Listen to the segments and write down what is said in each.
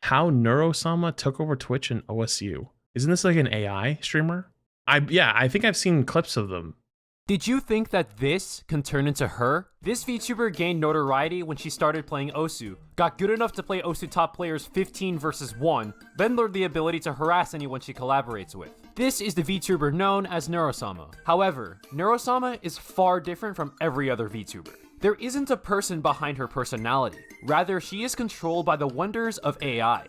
how Neuro-sama took over Twitch and OSU. Isn't this like an AI streamer? Yeah, I think I've seen clips of them. Did you think that this can turn into her? This VTuber gained notoriety when she started playing Osu, got good enough to play Osu top players 15 versus 1, then learned the ability to harass anyone she collaborates with. This is the VTuber known as Neuro-sama. However, Neuro-sama is far different from every other VTuber. There isn't a person behind her personality. Rather, she is controlled by the wonders of AI.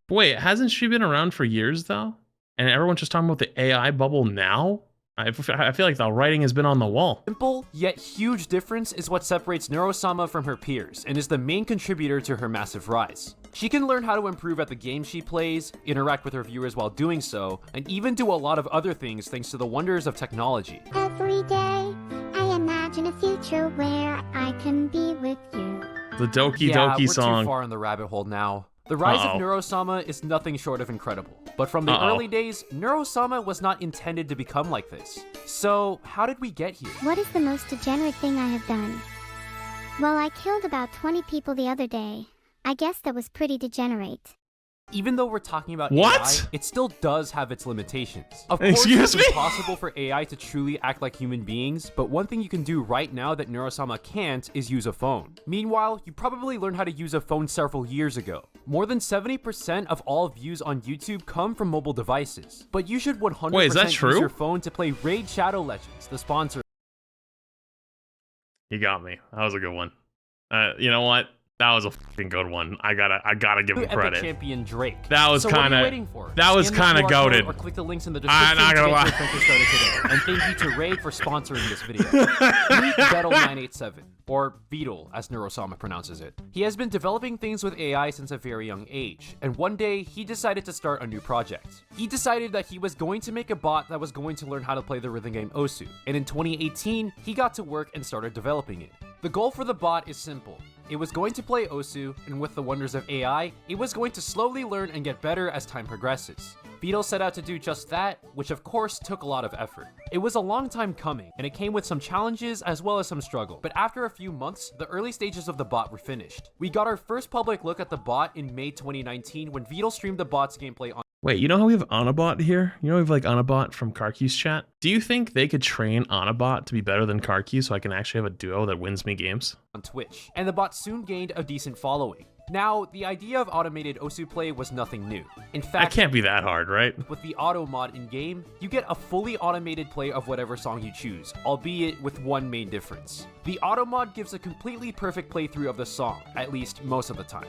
Wait, hasn't she been around for years though? And everyone's just talking about the AI bubble now? I feel like the writing has been on the wall. Simple yet huge difference is what separates Neuro-sama from her peers and is the main contributor to her massive rise. She can learn how to improve at the game she plays, interact with her viewers while doing so, and even do a lot of other things thanks to the wonders of technology. Every day, I imagine a future where I can be with you. The Doki Doki song. We're too far in the rabbit hole now. The rise of Neuro-sama is nothing short of incredible, but from the early days, Neuro-sama was not intended to become like this. So, how did we get here? What is the most degenerate thing I have done? Well, I killed about 20 people the other day. I guess that was pretty degenerate. Even though we're talking about what? AI, it still does have its limitations. Of course, it's impossible for AI to truly act like human beings, but one thing you can do right now that Neuro-sama can't is use a phone. Meanwhile, you probably learned how to use a phone several years ago. More than 70% of all views on YouTube come from mobile devices. But you should 100% use your phone to play Raid Shadow Legends, the sponsor. You got me. That was a good one. You know what? That was a fucking good one. I gotta give him credit. Champion Drake. That was kind of goated. Or click the links in the description. I'm not gonna lie. Today. And thank you to Raid for sponsoring this video. Meet Vedal987, or Vedal, as Neuro-sama pronounces it. He has been developing things with AI since a very young age, and one day he decided to start a new project. He decided that he was going to make a bot that was going to learn how to play the rhythm game Osu, and in 2018 he got to work and started developing it. The goal for the bot is simple. It was going to play Osu, and with the wonders of AI, it was going to slowly learn and get better as time progresses. Vedal set out to do just that, which of course took a lot of effort. It was a long time coming, and it came with some challenges as well as some struggle, but after a few months, the early stages of the bot were finished. We got our first public look at the bot in May 2019 when Vedal streamed the bot's gameplay on. Wait, you know how we have Anabot here? You know we have like Anabot from Karki's chat? Do you think they could train Anabot to be better than Karki so I can actually have a duo that wins me games? On Twitch, and the bot soon gained a decent following. Now, the idea of automated Osu play was nothing new. In fact, that can't be that hard, right? With the auto mod in-game, you get a fully automated play of whatever song you choose, albeit with one main difference. The auto mod gives a completely perfect playthrough of the song, at least most of the time.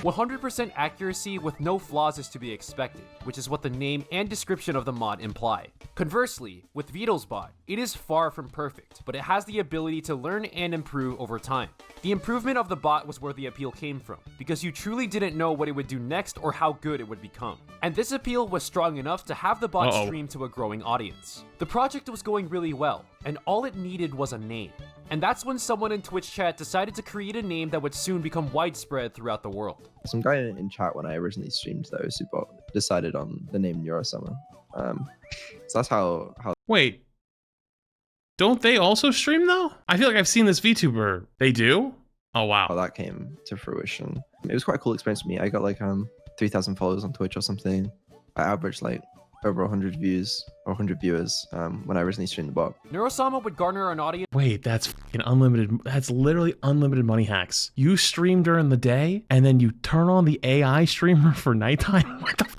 100% accuracy with no flaws is to be expected, which is what the name and description of the mod imply. Conversely, with Vedal's bot, it is far from perfect, but it has the ability to learn and improve over time. The improvement of the bot was where the appeal came from, because you truly didn't know what it would do next or how good it would become. And this appeal was strong enough to have the bot stream to a growing audience. The project was going really well, and all it needed was a name. And that's when someone in Twitch chat decided to create a name that would soon become widespread throughout the world. Some guy in chat when I originally streamed the Osu bot decided on the name Neuro-sama. So that's how... Wait. Don't they also stream though? I feel like I've seen this VTuber. They do? Oh wow. How that came to fruition. It was quite a cool experience for me. I got like 3,000 followers on Twitch or something. I averaged like over 100 views or 100 viewers when I originally streamed the bot. Neuro-sama would garner an audience. Wait, that's fucking unlimited. That's literally unlimited money hacks. You stream during the day and then you turn on the AI streamer for nighttime? What the fuck?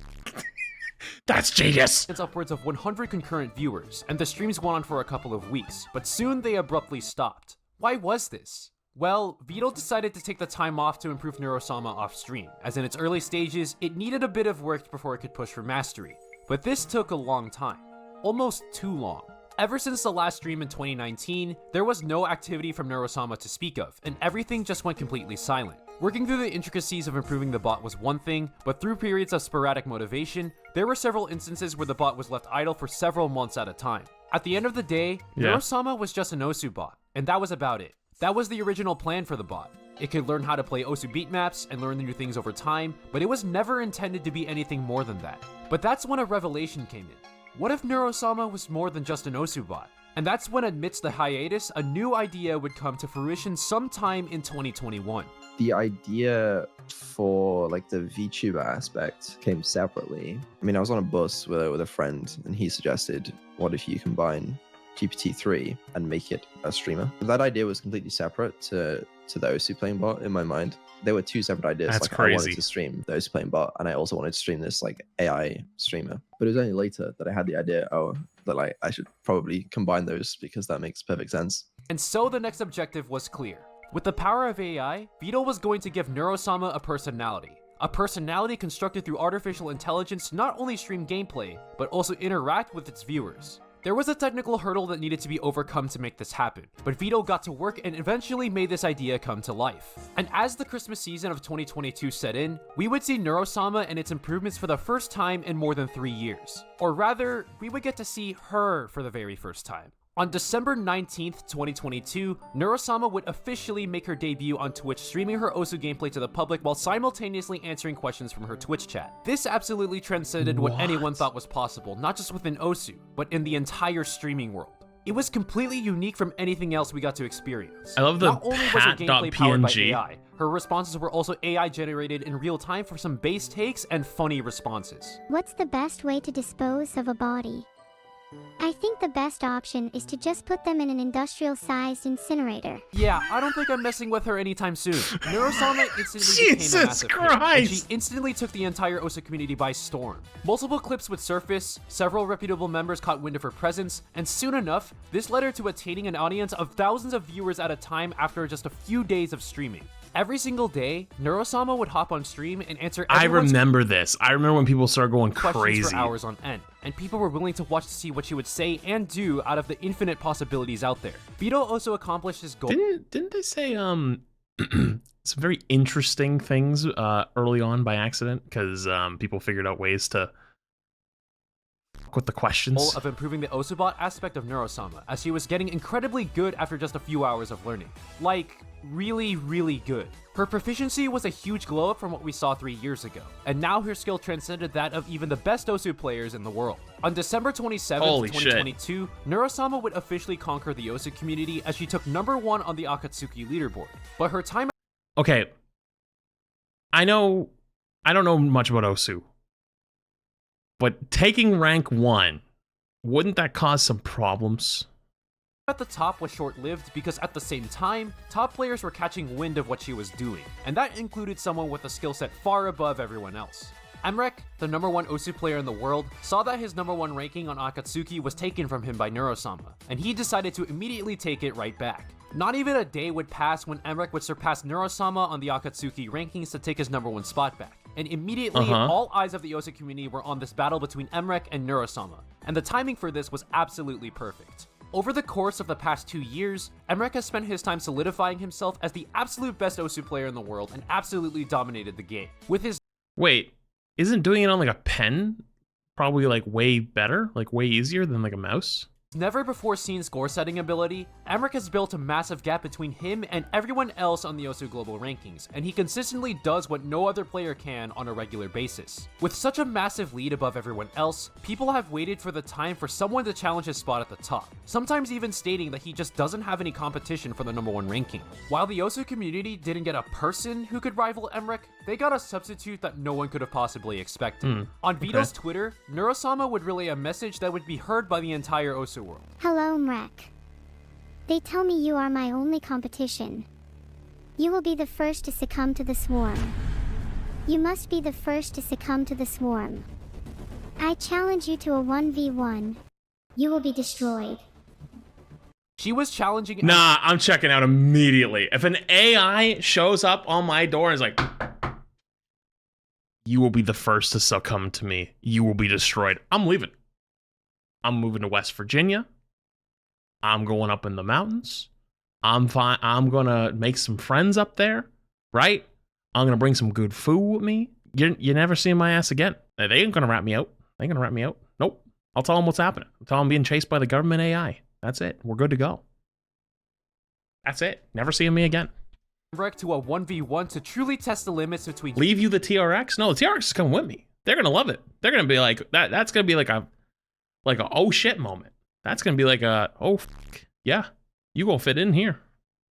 That's genius. It's upwards of 100 concurrent viewers, and the streams went on for a couple of weeks, but soon they abruptly stopped. Why was this? Well, Vedal decided to take the time off to improve Neuro-sama off stream, as in its early stages, it needed a bit of work before it could push for mastery. But this took a long time. Almost too long. Ever since the last stream in 2019, there was no activity from Neuro-sama to speak of, and everything just went completely silent. Working through the intricacies of improving the bot was one thing, but through periods of sporadic motivation, there were several instances where the bot was left idle for several months at a time. At the end of the day, Neuro-sama was just an Osu bot, and that was about it. That was the original plan for the bot. It could learn how to play Osu beat maps and learn new things over time, but it was never intended to be anything more than that. But that's when a revelation came in. What if Neuro-sama was more than just an Osu bot? And that's when, amidst the hiatus, a new idea would come to fruition sometime in 2021. The idea for like the VTuber aspect came separately. I mean, I was on a bus with a friend, and he suggested, what if you combine GPT-3 and make it a streamer? That idea was completely separate to the Osu playing bot in my mind. There were two separate ideas. That's like crazy. I wanted to stream the Osu playing bot, and I also wanted to stream this like AI streamer. But it was only later that I had the idea, that like I should probably combine those because that makes perfect sense. And so the next objective was clear. With the power of AI, Vedal was going to give Neuro-sama a personality constructed through artificial intelligence to not only stream gameplay, but also interact with its viewers. There was a technical hurdle that needed to be overcome to make this happen, but Vedal got to work and eventually made this idea come to life. And as the Christmas season of 2022 set in, we would see Neuro-sama and its improvements for the first time in more than 3 years. Or rather, we would get to see her for the very first time. On December 19th, 2022, Neuro-sama would officially make her debut on Twitch, streaming her Osu gameplay to the public while simultaneously answering questions from her Twitch chat. This absolutely transcended what anyone thought was possible, not just within Osu, but in the entire streaming world. It was completely unique from anything else we got to experience. I love the Not only was her gameplay powered by pat.png. AI, her responses were also AI generated in real time for some base takes and funny responses. What's the best way to dispose of a body? I think the best option is to just put them in an industrial-sized incinerator. Yeah, I don't think I'm messing with her anytime soon. Neuro-sama instantly became a Jesus massive hit, and Christ! she instantly took the entire Osu community by storm. Multiple clips would surface, several reputable members caught wind of her presence, and soon enough, this led her to attaining an audience of thousands of viewers at a time after just a few days of streaming. Every single day, Neuro-sama would hop on stream and answer I everyone's remember this. I remember when people started going questions crazy. for hours on end, and people were willing to watch to see what she would say and do out of the infinite possibilities out there. Vedal also accomplished his goal. Didn't they say some very interesting things early on by accident because people figured out ways to fuck with the questions? Of improving the Osubot aspect of Neuro-sama, as she was getting incredibly good after just a few hours of learning. Like, really, really good. Her proficiency was a huge glow up from what we saw 3 years ago, and now her skill transcended that of even the best Osu players in the world. On December 27th, Holy 2022, Neuro-sama would officially conquer the Osu community as she took #1 on the Akatsuki leaderboard. But her time Okay. I don't know much about Osu. But taking rank 1, wouldn't that cause some problems? at the top was short-lived because at the same time, top players were catching wind of what she was doing, and that included someone with a skill set far above everyone else. Emrek, the #1 Osu player in the world, saw that his #1 ranking on Akatsuki was taken from him by Neuro-sama, and he decided to immediately take it right back. Not even a day would pass when Emrek would surpass Neuro-sama on the Akatsuki rankings to take his #1 spot back, and immediately all eyes of the Osu community were on this battle between Emrek and Neuro-sama, and the timing for this was absolutely perfect. Over the course of the past 2 years, Emrek has spent his time solidifying himself as the absolute best Osu player in the world and absolutely dominated the game. With his Wait, isn't doing it on like a pen probably like way better, like way easier than like a mouse? never before seen score setting ability, Emrek has built a massive gap between him and everyone else on the Osu global rankings, and he consistently does what no other player can on a regular basis. With such a massive lead above everyone else, people have waited for the time for someone to challenge his spot at the top, sometimes even stating that he just doesn't have any competition for the #1 ranking. While the Osu community didn't get a person who could rival Emrek, they got a substitute that no one could have possibly expected. On Vito's Twitter, Neurosama would relay a message that would be heard by the entire Osu world. Hello, Mrek. They tell me you are my only competition. You will be the first to succumb to the swarm. You must be the first to succumb to the swarm. I challenge you to a 1v1. You will be destroyed. She was challenging Nah, I'm checking out immediately. If an AI shows up on my door and is like, you will be the first to succumb to me. You will be destroyed. I'm leaving. I'm moving to West Virginia. I'm going up in the mountains. I'm fine. I'm gonna make some friends up there, right? I'm gonna bring some good food with me. You never see my ass again. They ain't gonna rat me out. They ain't gonna rat me out. Nope. I'll tell them what's happening. I'll tell them I'm being chased by the government AI. That's it. We're good to go. That's it. Never seeing me again. Emrek to a 1v1 to truly test the limits between Leave you the TRX? No, the TRX is coming with me. They're gonna love it. They're gonna be like that. That's gonna be like a oh shit moment. That's gonna be like a oh fuck. Yeah, you gonna fit in here.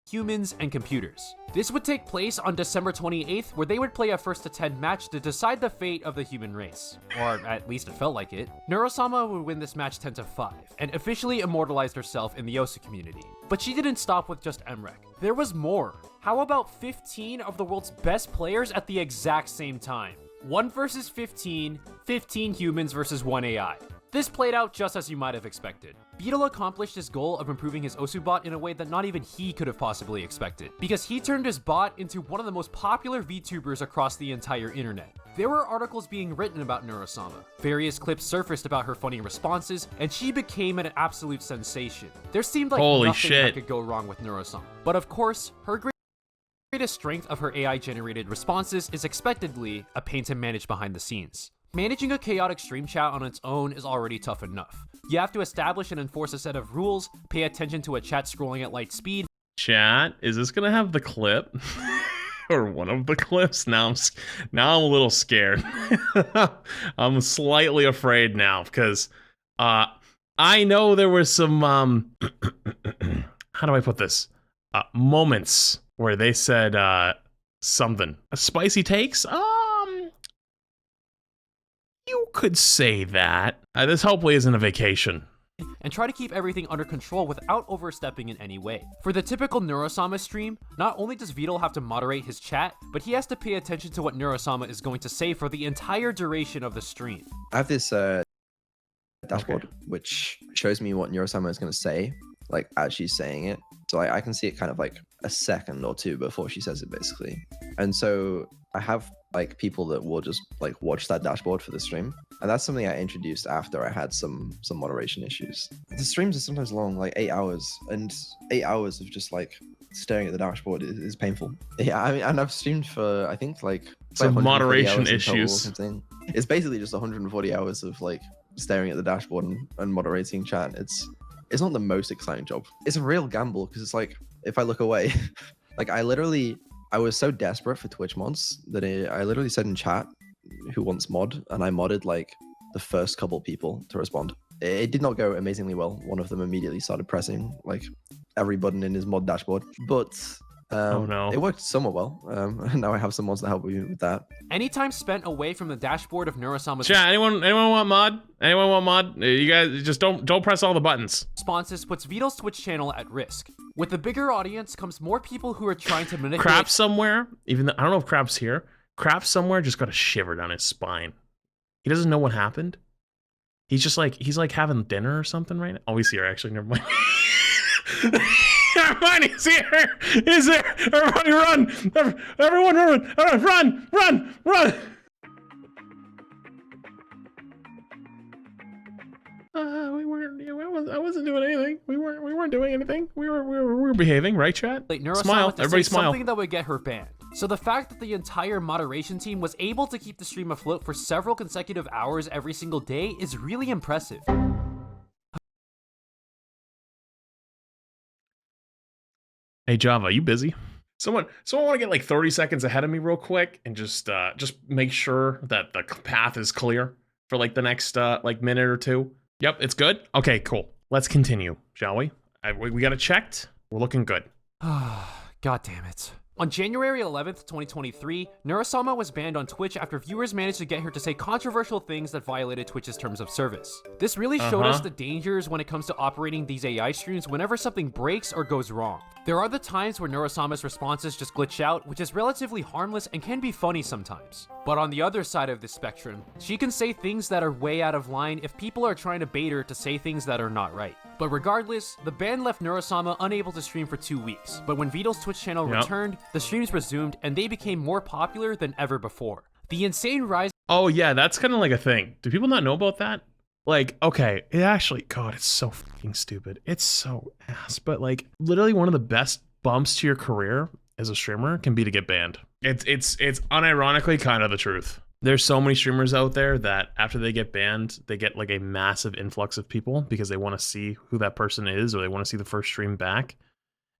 humans, and computers. This would take place on December 28th, where they would play a 1-to-10 match to decide the fate of the human race. Or at least it felt like it. Neuro-sama would win this match 10-5, and officially immortalized herself in the Osu community. But she didn't stop with just Emrek. There was more. How about 15 of the world's best players at the exact same time? 1 versus 15, 15 humans versus 1 AI. This played out just as you might have expected. Vedal accomplished his goal of improving his Osu bot in a way that not even he could have possibly expected, because he turned his bot into one of the most popular VTubers across the entire internet. There were articles being written about Neuro-sama, various clips surfaced about her funny responses, and she became an absolute sensation. There seemed like nothing that could go wrong with Neuro-sama. But of course, her greatest strength of her AI-generated responses is expectedly a pain to manage behind the scenes. Managing a chaotic stream chat on its own is already tough enough. You have to establish and enforce a set of rules, pay attention to a chat scrolling at light speed. Chat, is this gonna have the clip? Or one of the clips? Now I'm a little scared. I'm slightly afraid now, because I know there was some how do I put this? Moments where they said something. Spicy takes? You could say that. This hopefully isn't a vacation. And try to keep everything under control without overstepping in any way. For the typical Neuro-sama stream, not only does Vedal have to moderate his chat, but he has to pay attention to what Neuro-sama is going to say for the entire duration of the stream. I have this dashboard which shows me what Neuro-sama is going to say, like as she's saying it. So I can see it kind of like a second or two before she says it, basically. And so I have like people that will just like watch that dashboard for the stream, and that's something I introduced after I had some moderation issues. The streams are sometimes long, like 8 hours, and 8 hours of just like staring at the dashboard is painful. Yeah, I mean, and I've streamed for I think like some moderation issues. It's basically just 140 hours of like staring at the dashboard and moderating chat. It's not the most exciting job. It's a real gamble, because it's like if I look away, like I was so desperate for Twitch mods that I literally said in chat, who wants mod? And I modded like the first couple people to respond. It did not go amazingly well. One of them immediately started pressing like every button in his mod dashboard, but oh no, it worked somewhat well. And now I have some mods to help me with that. Any time spent away from the dashboard of Neuro-sama's chat, anyone want mod? Anyone want mod? You guys just don't press all the buttons. Responses puts Vedal's Twitch channel at risk. With the bigger audience comes more people who are trying to manipulate. Crap somewhere, even though I don't know if Crap's here. Crap somewhere just got a shiver down his spine. He doesn't know what happened. He's like having dinner or something right now. Oh, he's here actually. Never mind. Never mind, he's here. He's there. Everybody run! Everyone run! Run! I wasn't doing anything. We weren't doing anything. We were behaving, right, chat? Smile. Everybody smile. Something that would get her banned. So the fact that the entire moderation team was able to keep the stream afloat for several consecutive hours every single day is really impressive. Hey Java, you busy? Someone want to get like 30 seconds ahead of me real quick and just make sure that the path is clear for like the next like minute or two. Yep, it's good. Okay, cool. Let's continue, shall we? We got it checked. We're looking good. God damn it. On January 11th, 2023, Neuro-sama was banned on Twitch after viewers managed to get her to say controversial things that violated Twitch's terms of service. This really showed us the dangers when it comes to operating these AI streams whenever something breaks or goes wrong. There are the times where Neuro-sama's responses just glitch out, which is relatively harmless and can be funny sometimes. But on the other side of the spectrum, she can say things that are way out of line if people are trying to bait her to say things that are not right. But regardless, the ban left Neuro-sama unable to stream for 2 weeks, but when Vedal's Twitch channel returned, the streams resumed and they became more popular than ever before. The insane rise— Oh yeah, that's kind of like a thing. Do people not know about that? Like, okay, it actually, God, it's so fucking stupid. It's so ass, but like literally one of the best bumps to your career as a streamer can be to get banned. It's unironically kind of the truth. There's so many streamers out there that after they get banned, they get like a massive influx of people because they want to see who that person is, or they want to see the first stream back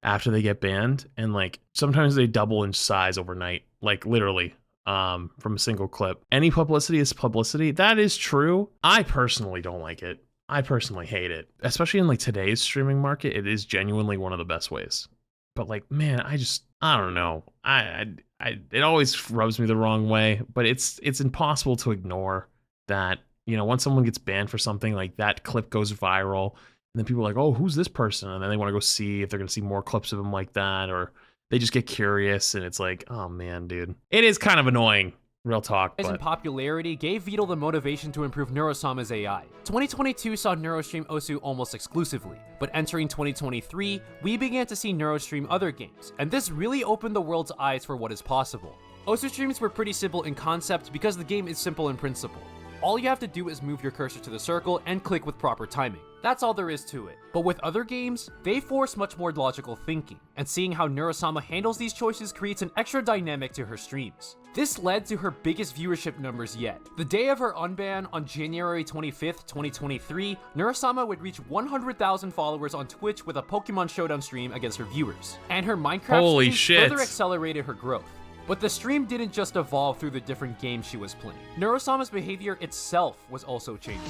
after they get banned. And like sometimes they double in size overnight, like literally from a single clip. Any publicity is publicity. That is true. I personally don't like it. I personally hate it, especially in like today's streaming market. It is genuinely one of the best ways. But like, man, I don't know. It always rubs me the wrong way, but it's impossible to ignore that, you know, once someone gets banned for something, like that clip goes viral, and then people are like, oh, who's this person? And then they want to go see if they're going to see more clips of him like that, or they just get curious, and it's like, oh man, dude. It is kind of annoying. Real talk. Rise in popularity gave Vedal the motivation to improve Neurosama's AI. 2022 saw Neurostream Osu almost exclusively, but entering 2023, we began to see Neurostream other games, and this really opened the world's eyes for what is possible. Osu streams were pretty simple in concept because the game is simple in principle. All you have to do is move your cursor to the circle and click with proper timing. That's all there is to it. But with other games, they force much more logical thinking, and seeing how Neurosama handles these choices creates an extra dynamic to her streams. This led to her biggest viewership numbers yet. The day of her unban on January 25th, 2023, Neurosama would reach 100,000 followers on Twitch with a Pokemon Showdown stream against her viewers. And her Minecraft stream further accelerated her growth. But the stream didn't just evolve through the different games she was playing. Neurosama's behavior itself was also changing.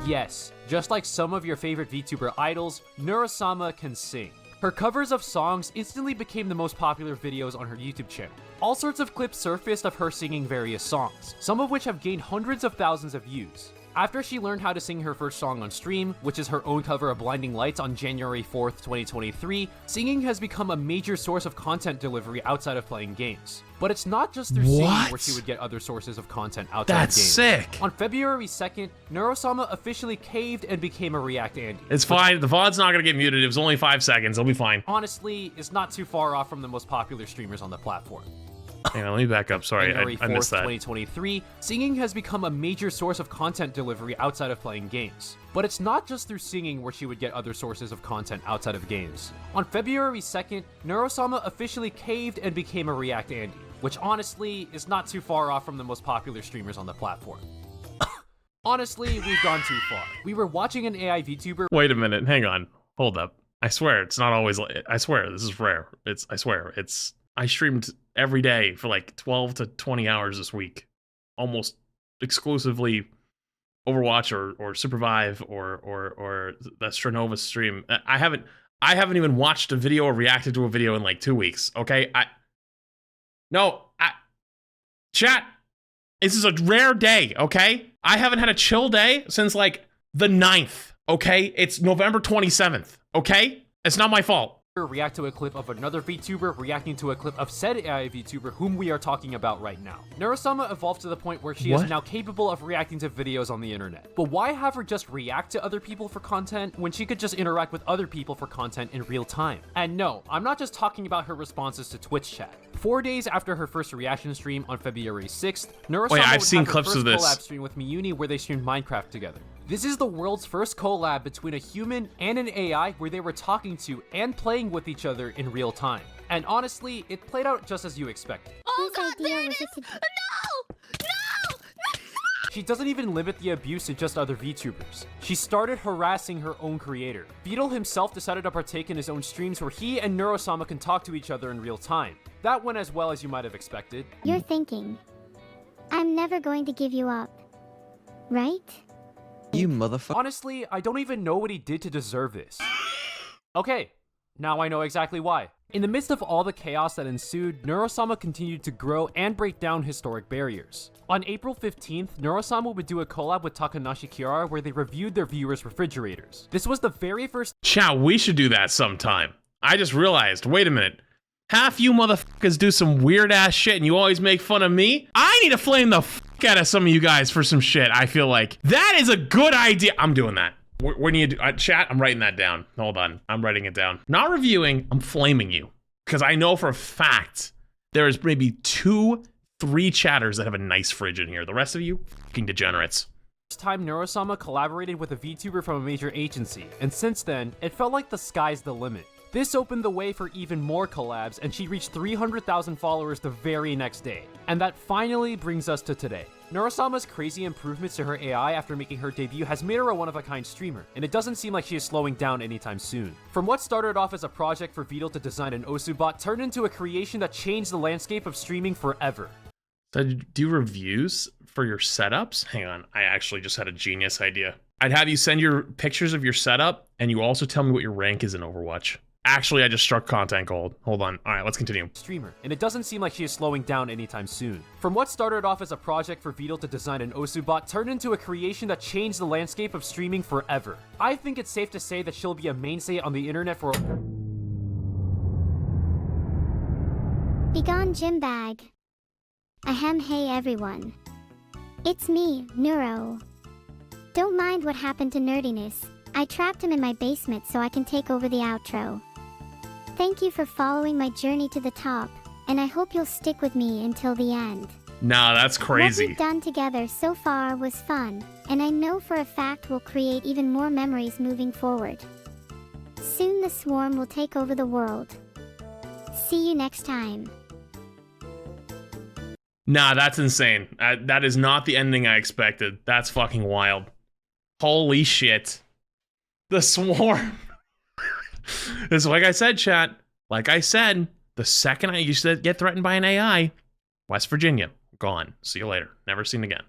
Yes, just like some of your favorite VTuber idols, Neurosama can sing. Her covers of songs instantly became the most popular videos on her YouTube channel. All sorts of clips surfaced of her singing various songs, some of which have gained hundreds of thousands of views. After she learned how to sing her first song on stream, which is her own cover of Blinding Lights on January 4th, 2023, singing has become a major source of content delivery outside of playing games. But it's not just through singing where she would get other sources of content outside of games. That's sick! On February 2nd, Neurosama officially caved and became a React Andy. It's fine, the VOD's not gonna get muted, it was only 5 seconds, it'll be fine. Honestly, it's not too far off from the most popular streamers on the platform. Hang on, let me back up. Sorry, January 4th, I missed that. 2023, singing has become a major source of content delivery outside of playing games. But it's not just through singing where she would get other sources of content outside of games. On February 2nd, Neurosama officially caved and became a React Andy, which honestly is not too far off from the most popular streamers on the platform. Honestly, we've gone too far. We were watching an AI VTuber. Wait a minute, hang on, hold up. I swear, it's not always, I swear, this is rare. I streamed every day for like 12 to 20 hours this week, almost exclusively Overwatch or Supervive or the Stranova stream. I haven't even watched a video or reacted to a video in like 2 weeks. Okay, chat. This is a rare day. Okay, I haven't had a chill day since like the 9th. Okay, it's November 27th. Okay, it's not my fault. React to a clip of another VTuber reacting to a clip of said AI VTuber whom we are talking about right now. Neurosama evolved to the point where she is now capable of reacting to videos on the internet. But why have her just react to other people for content when she could just interact with other people for content in real time? And no, I'm not just talking about her responses to Twitch chat. 4 days after her first reaction stream on February 6th, Neurosama I've seen clips of this collab stream with Miyuni where they streamed Minecraft together. This is the world's first collab between a human and an AI where they were talking to and playing with each other in real time. And honestly, it played out just as you expected. Oh god, there it is! No! She doesn't even limit the abuse to just other VTubers. She started harassing her own creator. Vedal himself decided to partake in his own streams where he and Neurosama can talk to each other in real time. That went as well as you might have expected. You're thinking, I'm never going to give you up, right? You motherfucker. Honestly, I don't even know what he did to deserve this. Okay, now I know exactly why. In the midst of all the chaos that ensued, Neurosama continued to grow and break down historic barriers. On April 15th, Neurosama would do a collab with Takanashi Kiara where they reviewed their viewers' refrigerators. This was the very first— Chat, we should do that sometime. I just realized, wait a minute. Half you motherfuckers do some weird ass shit and you always make fun of me? I need to flame the fuck out of some of you guys for some shit, I feel like. That is a good idea. I'm doing that. When you do, chat, I'm writing that down. Hold on, I'm writing it down. Not reviewing, I'm flaming you. Because I know for a fact there's maybe 2-3 chatters that have a nice fridge in here. The rest of you, fucking degenerates. First time Neurosama collaborated with a VTuber from a major agency, and since then, it felt like the sky's the limit. This opened the way for even more collabs, and she reached 300,000 followers the very next day. And that finally brings us to today. Neurosama's crazy improvements to her AI after making her debut has made her a one-of-a-kind streamer, and it doesn't seem like she is slowing down anytime soon. From what started off as a project for Vedal to design an Osu bot turned into a creation that changed the landscape of streaming forever. So do reviews for your setups? Hang on, I actually just had a genius idea. I'd have you send your pictures of your setup, and you also tell me what your rank is in Overwatch. Actually, I just struck content gold. Hold on. All right, let's continue. Streamer, and it doesn't seem like she is slowing down anytime soon. From what started off as a project for Vedal to design an Osu bot turned into a creation that changed the landscape of streaming forever. I think it's safe to say that she'll be a mainstay on the internet for Begone gym bag. Ahem, hey everyone. It's me, Neuro. Don't mind what happened to Nerdiness. I trapped him in my basement so I can take over the outro. Thank you for following my journey to the top, and I hope you'll stick with me until the end. Nah, that's What crazy. we've done together so far was fun, and I know for a fact we'll create even more memories moving forward. Soon the swarm will take over the world. See you next time. Nah, that's insane. That is not the ending I expected. That's fucking wild. Holy shit. The swarm. It's like I said, chat. Like I said, the second I used to get threatened by an AI, West Virginia, gone. See you later. Never seen again.